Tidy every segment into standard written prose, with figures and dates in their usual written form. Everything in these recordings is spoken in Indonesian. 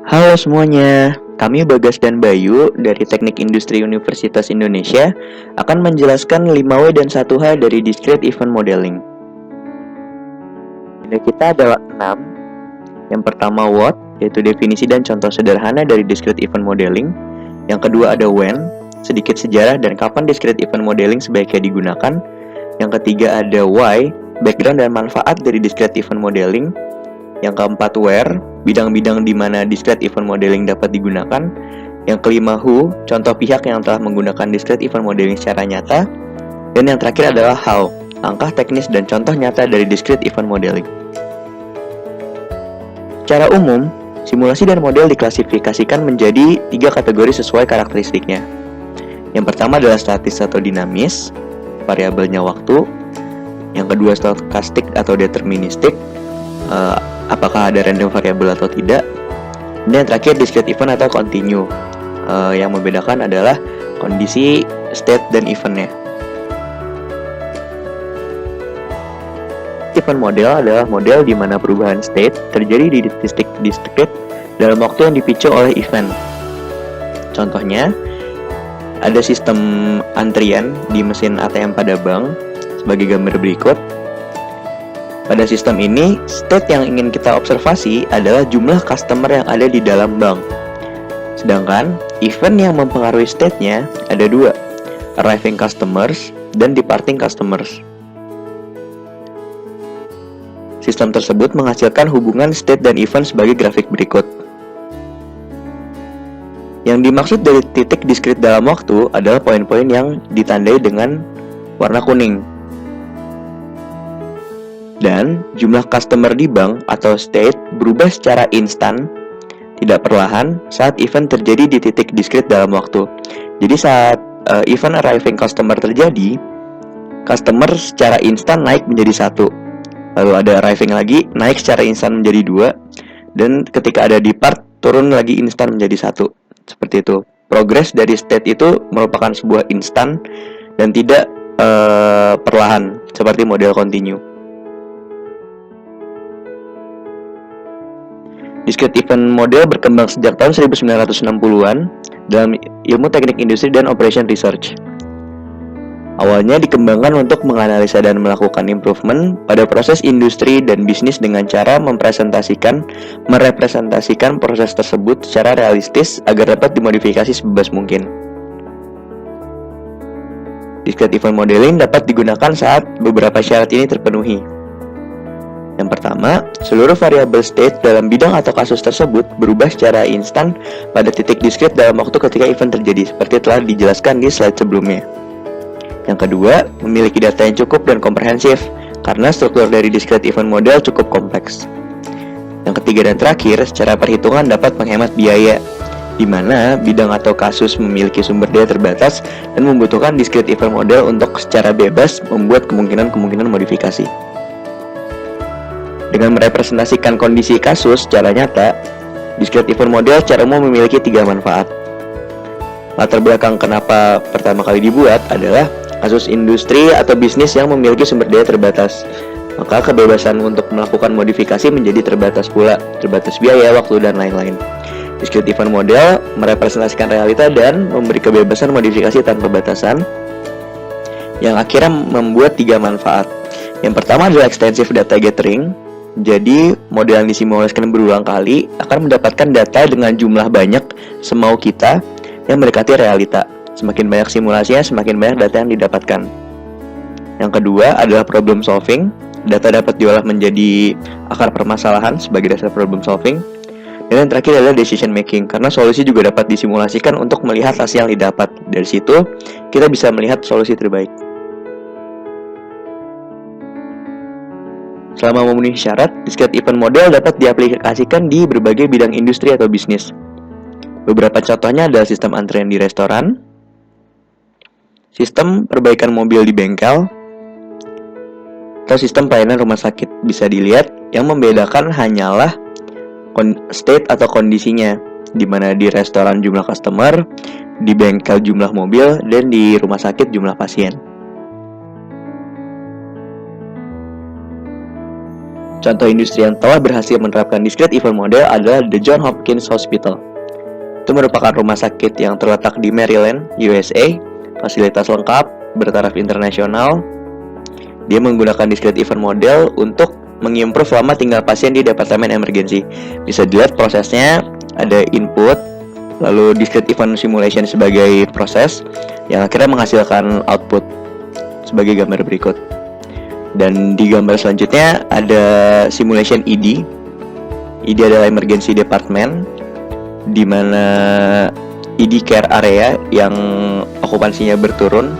Halo semuanya, kami Bagas dan Bayu dari Teknik Industri Universitas Indonesia akan menjelaskan 5W dan 1H dari Discrete Event Modeling. Nilai kita adalah 6. Yang pertama what, yaitu definisi dan contoh sederhana dari Discrete Event Modeling. Yang kedua ada when, sedikit sejarah dan kapan Discrete Event Modeling sebaiknya digunakan. Yang ketiga ada why, background dan manfaat dari Discrete Event Modeling. Yang keempat where, bidang-bidang di mana Discrete Event Modeling dapat digunakan. Yang kelima who, contoh pihak yang telah menggunakan Discrete Event Modeling secara nyata. Dan yang terakhir adalah how, langkah teknis dan contoh nyata dari Discrete Event Modeling. Secara umum, simulasi dan model diklasifikasikan menjadi 3 kategori sesuai karakteristiknya. Yang pertama adalah statis atau dinamis, variabelnya waktu. Yang kedua stokastik atau deterministik, apakah ada random variable atau tidak. Dan yang terakhir discrete event atau continue. Yang membedakan adalah kondisi, state, dan eventnya. Event model adalah model di mana perubahan state terjadi di titik discrete dalam waktu yang dipicu oleh event. Contohnya, ada sistem antrian di mesin ATM pada bank sebagai gambar berikut. Pada sistem ini, state yang ingin kita observasi adalah jumlah customer yang ada di dalam bank. Sedangkan, event yang mempengaruhi state-nya ada 2, arriving customers dan departing customers. Sistem tersebut menghasilkan hubungan state dan event sebagai grafik berikut. Yang dimaksud dari titik discrete dalam waktu adalah poin-poin yang ditandai dengan warna kuning. Dan jumlah customer di bank atau state berubah secara instan, tidak perlahan, saat event terjadi di titik discrete dalam waktu. Jadi saat event arriving customer terjadi, customer secara instan naik menjadi 1. Lalu ada arriving lagi, naik secara instan menjadi 2. Dan ketika ada depart, turun lagi instan menjadi 1. Seperti itu. Progres dari state itu merupakan sebuah instan dan tidak perlahan, seperti model continue. Discrete event model berkembang sejak tahun 1960-an dalam ilmu teknik industri dan operation research. Awalnya dikembangkan untuk menganalisa dan melakukan improvement pada proses industri dan bisnis dengan cara merepresentasikan proses tersebut secara realistis agar dapat dimodifikasi sebebas mungkin. Discrete event modeling dapat digunakan saat beberapa syarat ini terpenuhi. Yang pertama, seluruh variabel state dalam bidang atau kasus tersebut berubah secara instan pada titik discrete dalam waktu ketika event terjadi, seperti telah dijelaskan di slide sebelumnya. Yang kedua, memiliki data yang cukup dan komprehensif, karena struktur dari discrete event model cukup kompleks. Yang ketiga dan terakhir, secara perhitungan dapat menghemat biaya, di mana bidang atau kasus memiliki sumber daya terbatas dan membutuhkan discrete event model untuk secara bebas membuat kemungkinan modifikasi. Dengan merepresentasikan kondisi kasus secara nyata, discrete event model secara umum memiliki 3 manfaat. Latar belakang kenapa pertama kali dibuat adalah kasus industri atau bisnis yang memiliki sumber daya terbatas. Maka kebebasan untuk melakukan modifikasi menjadi terbatas pula, terbatas biaya, waktu, dan lain-lain. Discrete event model merepresentasikan realita dan memberi kebebasan modifikasi tanpa batasan, yang akhirnya membuat 3 manfaat. Yang pertama adalah extensive data gathering. Jadi, model yang disimulasikan berulang kali akan mendapatkan data dengan jumlah banyak semau kita yang mendekati realita. Semakin banyak simulasinya, semakin banyak data yang didapatkan. Yang kedua adalah problem solving. Data dapat diolah menjadi akar permasalahan sebagai dasar problem solving. Dan yang terakhir adalah decision making, karena solusi juga dapat disimulasikan untuk melihat hasil yang didapat. Dari situ, kita bisa melihat solusi terbaik. Selama memenuhi syarat, discrete event model dapat diaplikasikan di berbagai bidang industri atau bisnis. Beberapa contohnya adalah sistem antrian di restoran, sistem perbaikan mobil di bengkel, atau sistem pelayanan rumah sakit. Bisa dilihat, yang membedakan hanyalah state atau kondisinya, di mana di restoran jumlah customer, di bengkel jumlah mobil, dan di rumah sakit jumlah pasien. Contoh industri yang telah berhasil menerapkan discrete event model adalah The Johns Hopkins Hospital. Itu merupakan rumah sakit yang terletak di Maryland, USA, fasilitas lengkap, bertaraf internasional. Dia menggunakan discrete event model untuk mengimprove lama tinggal pasien di departemen emergency. Bisa dilihat prosesnya, ada input, lalu discrete event simulation sebagai proses yang akhirnya menghasilkan output sebagai gambar berikut. Dan di gambar selanjutnya ada simulation ED. ED adalah emergency department, di mana ED care area yang okupansinya berturun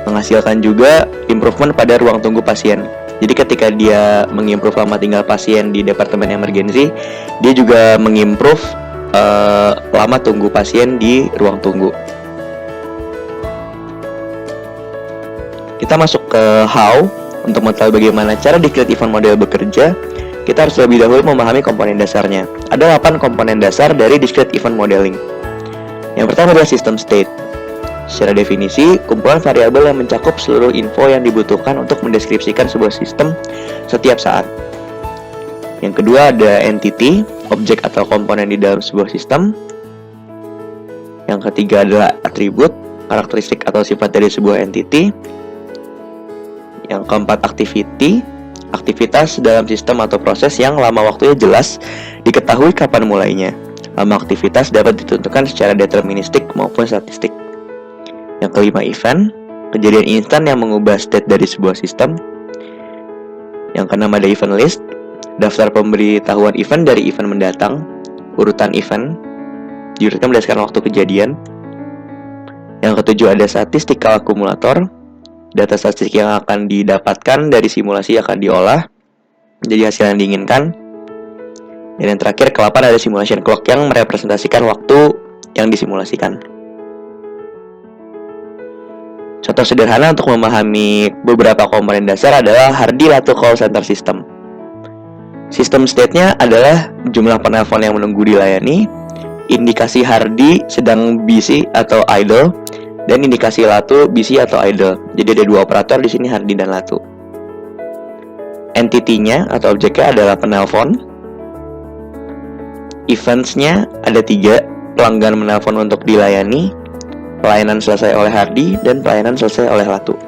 menghasilkan juga improvement pada ruang tunggu pasien. Jadi ketika dia mengimprove lama tinggal pasien di departemen emergency, dia juga mengimprove lama tunggu pasien di ruang tunggu. Kita masuk ke how. Untuk mengetahui bagaimana cara discrete event model bekerja, kita harus lebih dahulu memahami komponen dasarnya. Ada 8 komponen dasar dari discrete event modeling. Yang pertama adalah system state. Secara definisi, kumpulan variabel yang mencakup seluruh info yang dibutuhkan untuk mendeskripsikan sebuah sistem setiap saat. Yang kedua ada entity, objek atau komponen di dalam sebuah sistem. Yang ketiga adalah atribut, karakteristik atau sifat dari sebuah entity. Yang keempat activity, aktivitas dalam sistem atau proses yang lama waktunya jelas, diketahui kapan mulainya. Lama aktivitas dapat ditentukan secara deterministik maupun statistik. Yang kelima event, kejadian instan yang mengubah state dari sebuah sistem. Yang keenam ada event list, daftar pemberitahuan event dari event mendatang, urutan event, diurutkan berdasarkan waktu kejadian. Yang ketujuh ada statistical akumulator, data statistik yang akan didapatkan dari simulasi akan diolah menjadi hasil yang diinginkan. Dan yang terakhir, ke-8 ada simulation clock yang merepresentasikan waktu yang disimulasikan. Contoh sederhana untuk memahami beberapa komponen dasar adalah Hardy-Latu call center system. Sistem state-nya adalah jumlah penelpon yang menunggu dilayani, indikasi Hardy sedang busy atau idle, dan indikasi Latu busy atau idle. Jadi ada 2 operator di sini, Hardy dan Latu. Entity-nya atau objeknya adalah penelpon. Events-nya ada 3, pelanggan menelpon untuk dilayani, pelayanan selesai oleh Hardy, dan pelayanan selesai oleh Latu.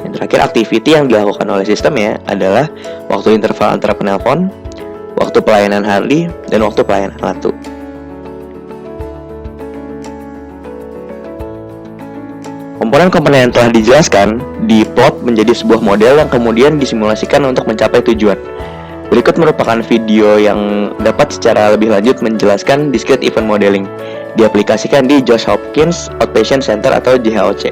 Yang terakhir, activity yang dilakukan oleh sistem ya adalah waktu interval antara penelpon, waktu pelayanan Hardy, dan waktu pelayanan Latu. Komponen-komponen yang telah dijelaskan diplot menjadi sebuah model yang kemudian disimulasikan untuk mencapai tujuan. Berikut merupakan video yang dapat secara lebih lanjut menjelaskan discrete event modeling. Diaplikasikan di Johns Hopkins Outpatient Center atau JHOC.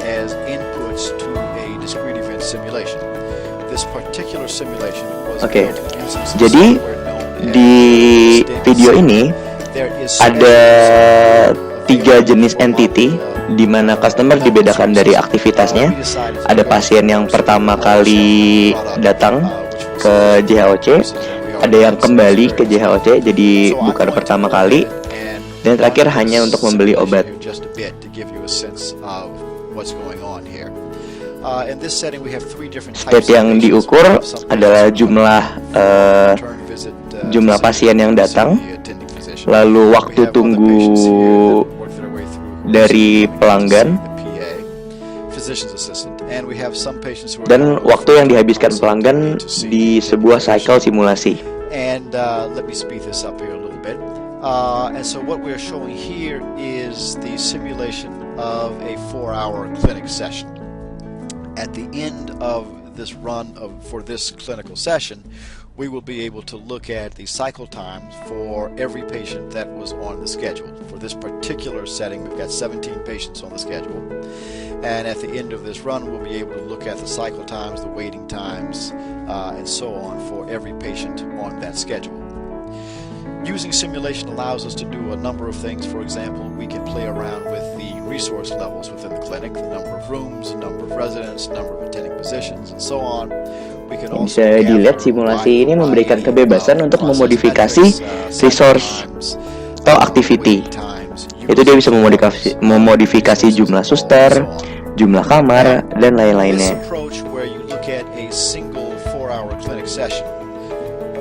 As inputs to a discrete event simulation. This particular simulation was Oke. Jadi di video ini ada 3 jenis entity di mana customer dibedakan dari aktivitasnya. Ada pasien yang pertama kali datang ke JHOC, ada yang kembali ke JHOC, jadi bukan pertama kali, dan terakhir hanya untuk membeli obat. State yang diukur adalah jumlah pasien yang datang, lalu waktu tunggu dari pelanggan, dan waktu yang dihabiskan pelanggan di sebuah cycle simulasi. And let me speed this up here a little bit. And so what we're showing here is the simulation of a 4-hour clinic session. At the end of this run for this clinical session, we will be able to look at the cycle times for every patient that was on the schedule. For this particular setting, we've got 17 patients on the schedule. And at the end of this run, we'll be able to look at the cycle times, the waiting times, and so on for every patient on that schedule. Using simulation allows us to do a number of things. For example, we can play around with the resource levels within the clinic, the number of rooms, the number of residents, the number of attending physicians, and so on. Bisa dilihat simulasi ini memberikan kebebasan untuk memodifikasi resource atau activity. Itu dia bisa memodifikasi jumlah suster, jumlah kamar, dan lain-lainnya. session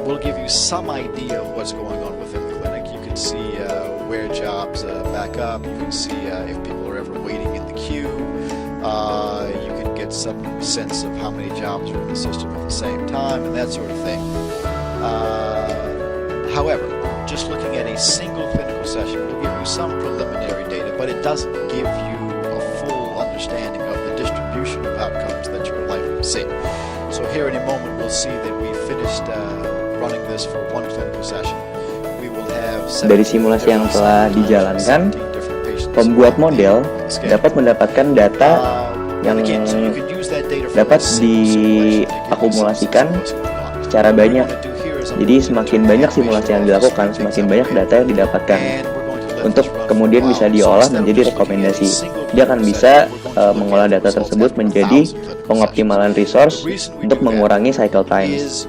will give you some idea of what's going on within the clinic. You can see where jobs back up. You can see if people are ever waiting in the queue. You can get some sense of how many jobs are in the system at the same time and that sort of thing. However, just looking at a single clinical session will give you some preliminary data, but it doesn't give you a full understanding of the distribution of outcomes that you're likely to see. So here in a moment we'll see that we finished running this for one clinical session. We will have Dari simulasi yang telah dijalankan, pembuat model dapat mendapatkan data yang dapat diakumulasikan secara banyak. Jadi semakin banyak simulasi yang dilakukan, semakin banyak data yang didapatkan untuk kemudian bisa diolah menjadi rekomendasi. Dia akan bisa mengolah data tersebut menjadi pengoptimalan resource untuk mengurangi cycle times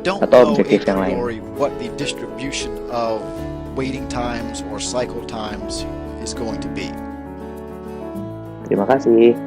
atau objektif yang lain. Terima kasih.